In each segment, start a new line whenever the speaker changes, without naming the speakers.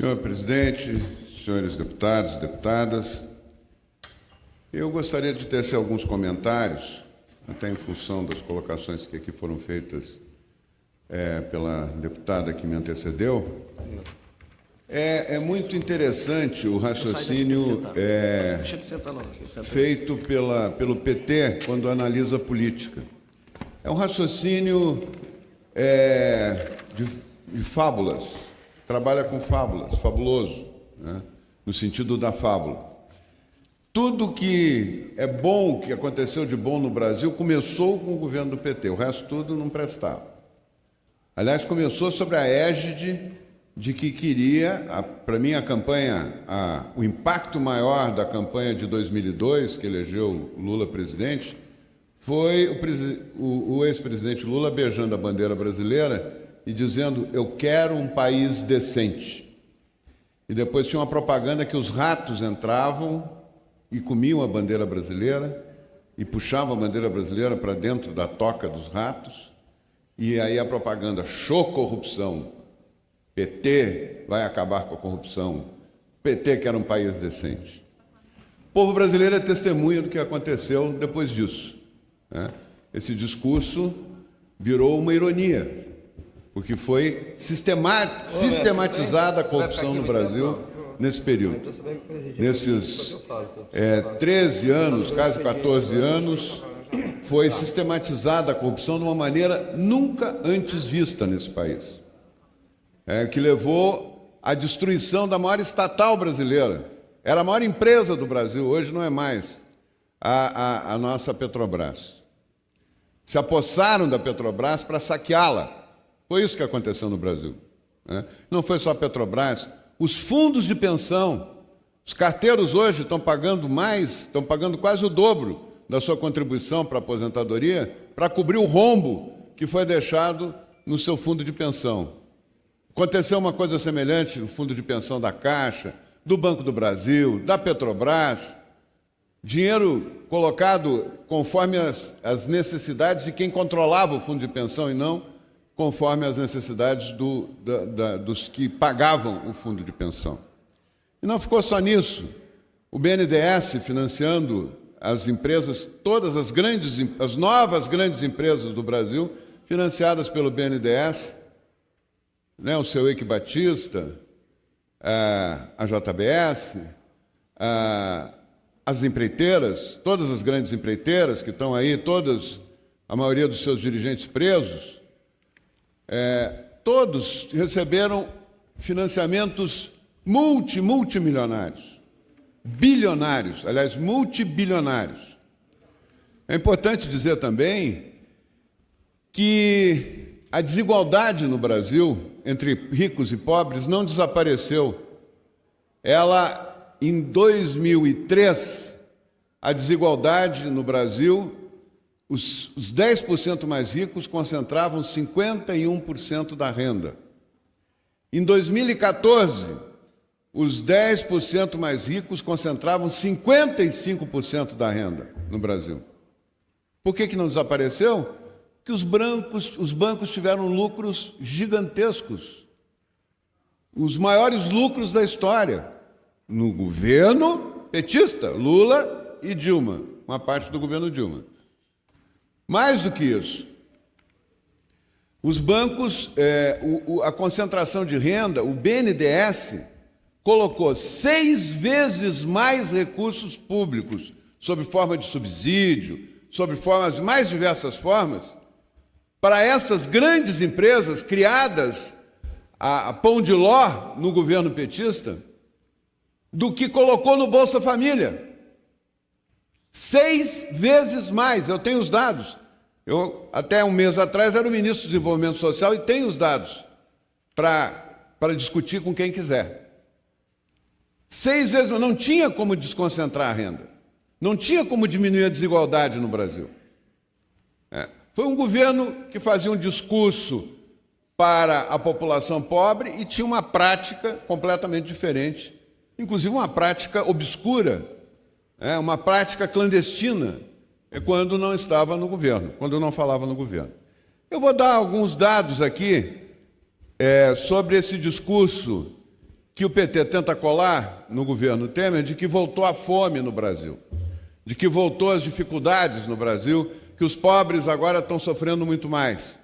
Senhor presidente, senhores deputados e deputadas, eu gostaria de tecer alguns comentários, até em função das colocações que aqui foram feitas pela deputada que me antecedeu. É muito interessante o raciocínio feito pelo PT quando analisa a política. É um raciocínio de fábulas, trabalha com fábulas, fabuloso, né? No sentido da fábula. Tudo que é bom, que aconteceu de bom no Brasil, começou com o governo do PT, o resto tudo não prestava. Aliás, começou sobre a égide de que queria, para mim, a campanha, o impacto maior da campanha de 2002, que elegeu Lula presidente, foi o ex-presidente Lula beijando a bandeira brasileira e dizendo: eu quero um país decente. E depois tinha uma propaganda que os ratos entravam e comiam a bandeira brasileira e puxavam a bandeira brasileira para dentro da toca dos ratos. E aí a propaganda: show corrupção, PT vai acabar com a corrupção, PT quer um país decente. O povo brasileiro é testemunha do que aconteceu depois disso, né? Esse discurso virou uma ironia, porque foi sistematizada a corrupção no Brasil nesse período. Nesses 13 anos, quase 14 anos, foi sistematizada a corrupção de uma maneira nunca antes vista nesse país, que levou à destruição da maior estatal brasileira. Era a maior empresa do Brasil, hoje não é mais, a nossa Petrobras. Se apossaram da Petrobras para saqueá-la. Foi isso que aconteceu no Brasil, né? Não foi só a Petrobras, os fundos de pensão, os carteiros hoje estão pagando mais, estão pagando quase o dobro da sua contribuição para a aposentadoria para cobrir o rombo que foi deixado no seu fundo de pensão. Aconteceu uma coisa semelhante no fundo de pensão da Caixa, do Banco do Brasil, da Petrobras, dinheiro colocado conforme as necessidades de quem controlava o fundo de pensão e não conforme as necessidades dos que pagavam o fundo de pensão. E não ficou só nisso. O BNDES financiando as empresas, todas as novas grandes empresas do Brasil, financiadas pelo BNDES, né, o seu Eike Batista, a JBS, as empreiteiras, todas as grandes empreiteiras que estão aí, todas, a maioria dos seus dirigentes presos, todos receberam financiamentos multimilionários, bilionários, aliás, multibilionários. É importante dizer também que a desigualdade no Brasil entre ricos e pobres não desapareceu. Ela, em 2003, a desigualdade no Brasil, os 10% mais ricos concentravam 51% da renda. Em 2014, os 10% mais ricos concentravam 55% da renda no Brasil. Por que não desapareceu? Porque os bancos tiveram lucros gigantescos, os maiores lucros da história, no governo petista, Lula e Dilma, uma parte do governo Dilma. Mais do que isso, os bancos, a concentração de renda, o BNDES colocou 6 vezes mais recursos públicos, sob forma de subsídio, sob formas de mais diversas formas, para essas grandes empresas criadas a pão de ló no governo petista, do que colocou no Bolsa Família. 6 vezes mais, eu tenho os dados. Eu, até um mês atrás, era o ministro do Desenvolvimento Social e tenho os dados para discutir com quem quiser. 6 vezes, não tinha como desconcentrar a renda. Não tinha como diminuir a desigualdade no Brasil. Foi um governo que fazia um discurso para a população pobre e tinha uma prática completamente diferente, inclusive uma prática obscura, uma prática clandestina, quando não estava no governo, quando não falava no governo. Eu vou dar alguns dados aqui sobre esse discurso que o PT tenta colar no governo Temer, de que voltou a fome no Brasil, de que voltou as dificuldades no Brasil, que os pobres agora estão sofrendo muito mais.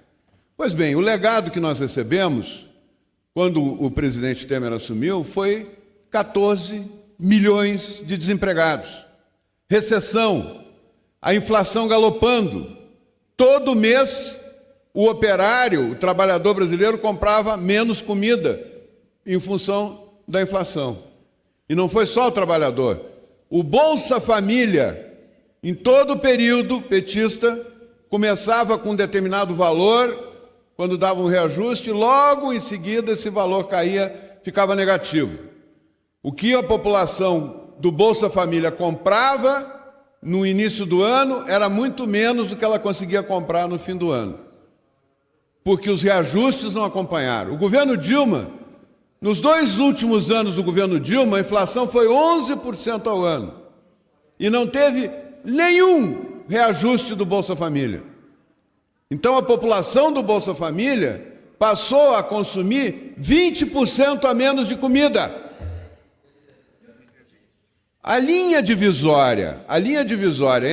Pois bem, o legado que nós recebemos, quando o presidente Temer assumiu, foi 14 milhões de desempregados, recessão, a inflação galopando. Todo mês, o operário, o trabalhador brasileiro, comprava menos comida em função da inflação. E não foi só o trabalhador. O Bolsa Família, em todo o período petista, começava com um determinado valor, quando dava um reajuste, logo em seguida esse valor caía, ficava negativo. O que a população do Bolsa Família comprava no início do ano era muito menos do que ela conseguia comprar no fim do ano, porque os reajustes não acompanharam. O governo Dilma, nos 2 últimos anos do governo Dilma, a inflação foi 11% ao ano e não teve nenhum reajuste do Bolsa Família. Então a população do Bolsa Família passou a consumir 20% a menos de comida. A linha divisória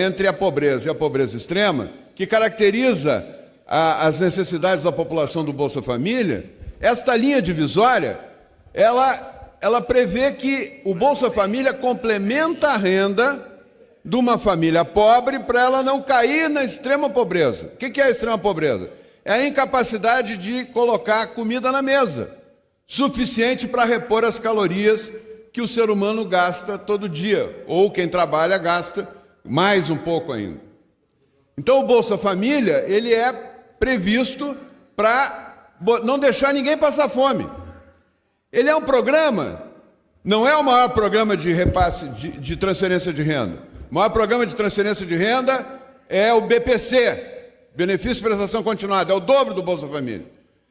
entre a pobreza e a pobreza extrema, que caracteriza as necessidades da população do Bolsa Família, esta linha divisória, ela prevê que o Bolsa Família complementa a renda de uma família pobre para ela não cair na extrema pobreza. O que é a extrema pobreza? É a incapacidade de colocar comida na mesa, suficiente para repor as calorias que o ser humano gasta todo dia, ou quem trabalha gasta mais um pouco ainda. Então o Bolsa Família, ele é previsto para não deixar ninguém passar fome. Ele é um programa, não é o maior programa de repasse, de transferência de renda. O maior programa de transferência de renda é o BPC, Benefício de Prestação Continuada, é o dobro do Bolsa Família,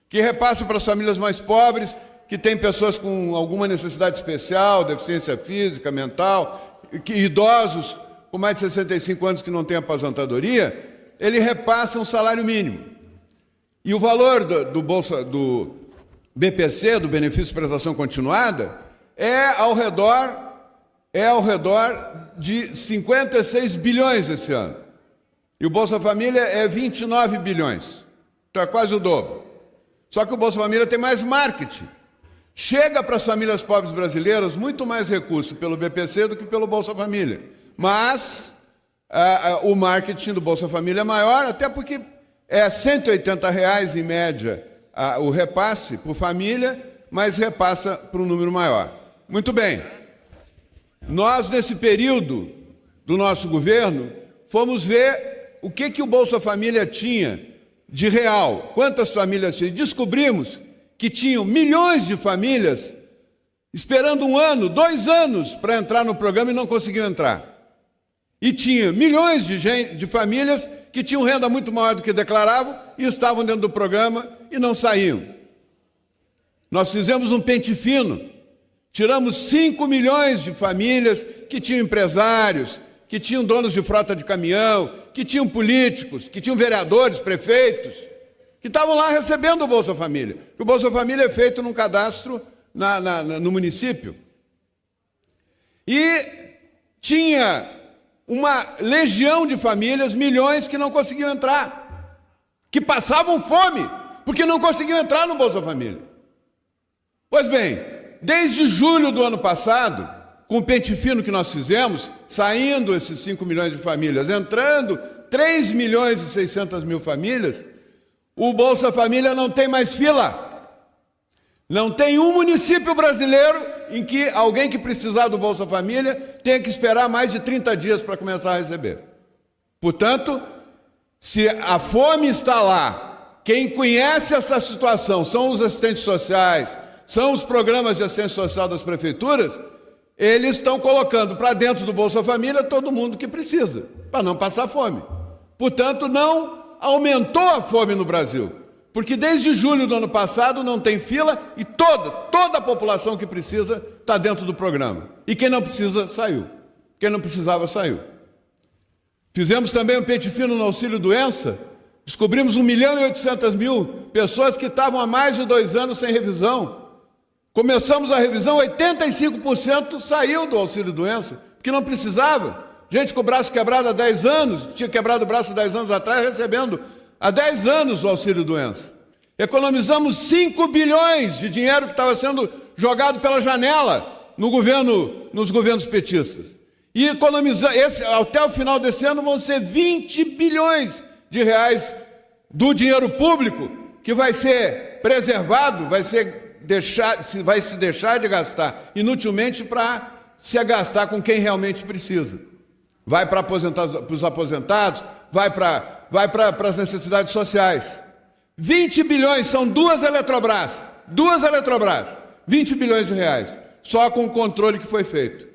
que repassa para as famílias mais pobres, que têm pessoas com alguma necessidade especial, deficiência física, mental, idosos com mais de 65 anos que não têm aposentadoria, ele repassa um salário mínimo. E o valor do BPC, do Benefício de Prestação Continuada, é ao redor de 56 bilhões esse ano. E o Bolsa Família é 29 bilhões. Então é quase o dobro. Só que o Bolsa Família tem mais marketing. Chega para as famílias pobres brasileiras muito mais recurso pelo BPC do que pelo Bolsa Família. Mas o marketing do Bolsa Família é maior, até porque é R$ 180 em média o repasse por família, mas repassa para um número maior. Muito bem. Nós, nesse período do nosso governo, fomos ver o que o Bolsa Família tinha de real, quantas famílias tinha. Descobrimos que tinham milhões de famílias esperando 1 ano, 2 anos para entrar no programa e não conseguiam entrar. E tinha milhões de famílias que tinham renda muito maior do que declaravam e estavam dentro do programa e não saíam. Nós fizemos um pente fino. Tiramos 5 milhões de famílias que tinham empresários, que tinham donos de frota de caminhão, que tinham políticos, que tinham vereadores, prefeitos, que estavam lá recebendo o Bolsa Família. Porque o Bolsa Família é feito num cadastro no município. E tinha uma legião de famílias, milhões, que não conseguiam entrar, que passavam fome, porque não conseguiam entrar no Bolsa Família. Pois bem, desde julho do ano passado, com o pente fino que nós fizemos, saindo esses 5 milhões de famílias, entrando 3 milhões e 600 mil famílias, o Bolsa Família não tem mais fila. Não tem um município brasileiro em que alguém que precisar do Bolsa Família tenha que esperar mais de 30 dias para começar a receber. Portanto, se a fome está lá, quem conhece essa situação são os assistentes sociais, são os programas de assistência social das prefeituras, eles estão colocando para dentro do Bolsa Família todo mundo que precisa, para não passar fome. Portanto, não aumentou a fome no Brasil, porque desde julho do ano passado não tem fila e toda a população que precisa está dentro do programa. E quem não precisa, saiu. Quem não precisava, saiu. Fizemos também um pente fino no auxílio-doença, descobrimos 1.800.000 pessoas que estavam há mais de 2 anos sem revisão. Começamos a revisão, 85% saiu do auxílio-doença, porque não precisava. Gente com o braço quebrado há 10 anos, tinha quebrado o braço 10 anos atrás, recebendo há 10 anos o auxílio-doença. Economizamos 5 bilhões de dinheiro que estava sendo jogado pela janela nos governos petistas. E até o final desse ano vão ser 20 bilhões de reais do dinheiro público que vai ser preservado, vai se deixar de gastar inutilmente para se gastar com quem realmente precisa. Vai para os aposentados, vai para as necessidades sociais. 20 bilhões, são duas Eletrobras, 20 bilhões de reais, só com o controle que foi feito.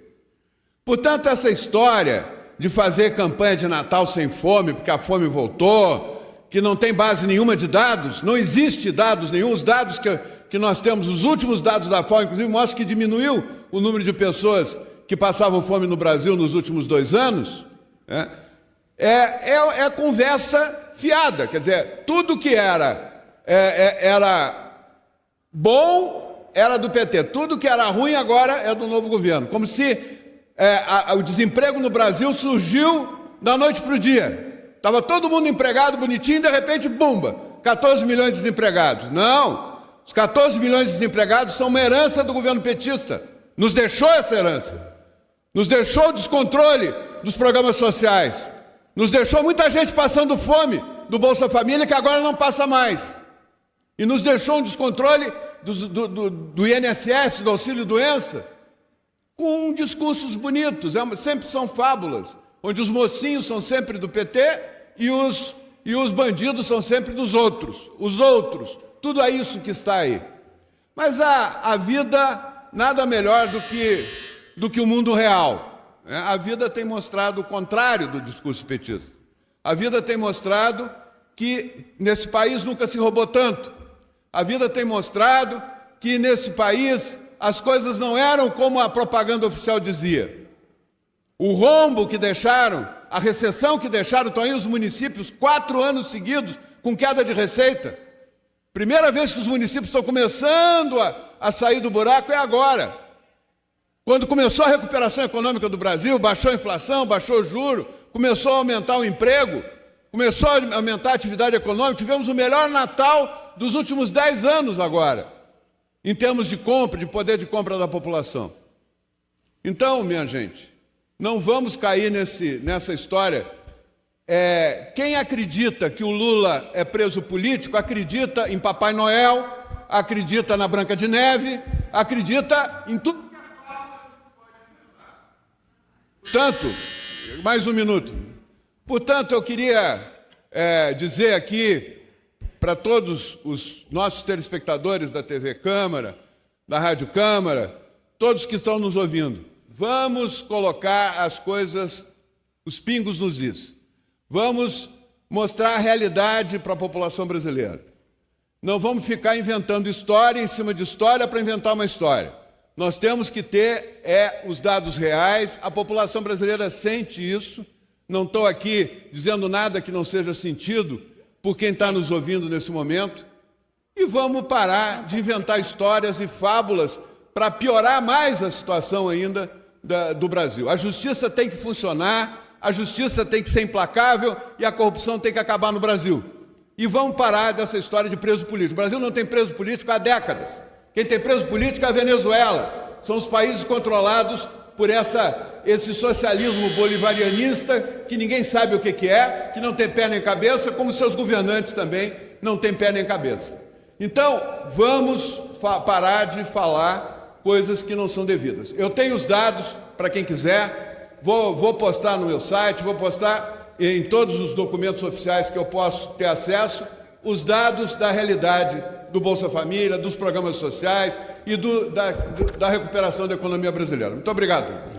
Portanto, essa história de fazer campanha de Natal sem fome, porque a fome voltou, que não tem base nenhuma de dados, não existe dados nenhum, os dados que nós temos, os últimos dados da FAO, inclusive, mostram que diminuiu o número de pessoas que passavam fome no Brasil nos últimos 2 anos, é conversa fiada. Quer dizer, tudo que era bom era do PT, tudo que era ruim agora é do novo governo. Como se o desemprego no Brasil surgiu da noite para o dia. Estava todo mundo empregado, bonitinho, de repente, bumba, 14 milhões de desempregados. Não, os 14 milhões de desempregados são uma herança do governo petista. Nos deixou essa herança. Nos deixou o descontrole dos programas sociais. Nos deixou muita gente passando fome do Bolsa Família, que agora não passa mais. E nos deixou um descontrole do INSS, do auxílio-doença, com discursos bonitos. Sempre são fábulas, onde os mocinhos são sempre do PT e os bandidos são sempre dos outros. Os outros, tudo é isso que está aí. Mas a vida nada melhor do que o mundo real. A vida tem mostrado o contrário do discurso petista. A vida tem mostrado que nesse país nunca se roubou tanto. A vida tem mostrado que nesse país as coisas não eram como a propaganda oficial dizia. O rombo que deixaram, a recessão que deixaram, estão aí os municípios 4 anos seguidos com queda de receita. Primeira vez que os municípios estão começando a sair do buraco é agora. Quando começou a recuperação econômica do Brasil, baixou a inflação, baixou o juro, começou a aumentar o emprego, começou a aumentar a atividade econômica, tivemos o melhor Natal dos últimos 10 anos agora, em termos de compra, de poder de compra da população. Então, minha gente, não vamos cair nessa história. Quem acredita que o Lula é preso político, acredita em Papai Noel, acredita na Branca de Neve, acredita em tudo. Portanto, mais um minuto. Portanto, eu queria dizer aqui para todos os nossos telespectadores da TV Câmara, da Rádio Câmara, todos que estão nos ouvindo, vamos colocar as coisas, os pingos nos is. Vamos mostrar a realidade para a população brasileira. Não vamos ficar inventando história em cima de história para inventar uma história. Nós temos que ter os dados reais, a população brasileira sente isso, não estou aqui dizendo nada que não seja sentido por quem está nos ouvindo nesse momento, e vamos parar de inventar histórias e fábulas para piorar mais a situação ainda do Brasil. A justiça tem que funcionar, a justiça tem que ser implacável e a corrupção tem que acabar no Brasil. E vamos parar dessa história de preso político. O Brasil não tem preso político há décadas. Quem tem preso político é a Venezuela. São os países controlados por esse socialismo bolivarianista que ninguém sabe o que que não tem pé nem cabeça, como seus governantes também não têm pé nem cabeça. Então, vamos parar de falar coisas que não são devidas. Eu tenho os dados para quem quiser, vou postar no meu site, vou postar em todos os documentos oficiais que eu posso ter acesso, os dados da realidade do Bolsa Família, dos programas sociais e da recuperação da economia brasileira. Muito obrigado.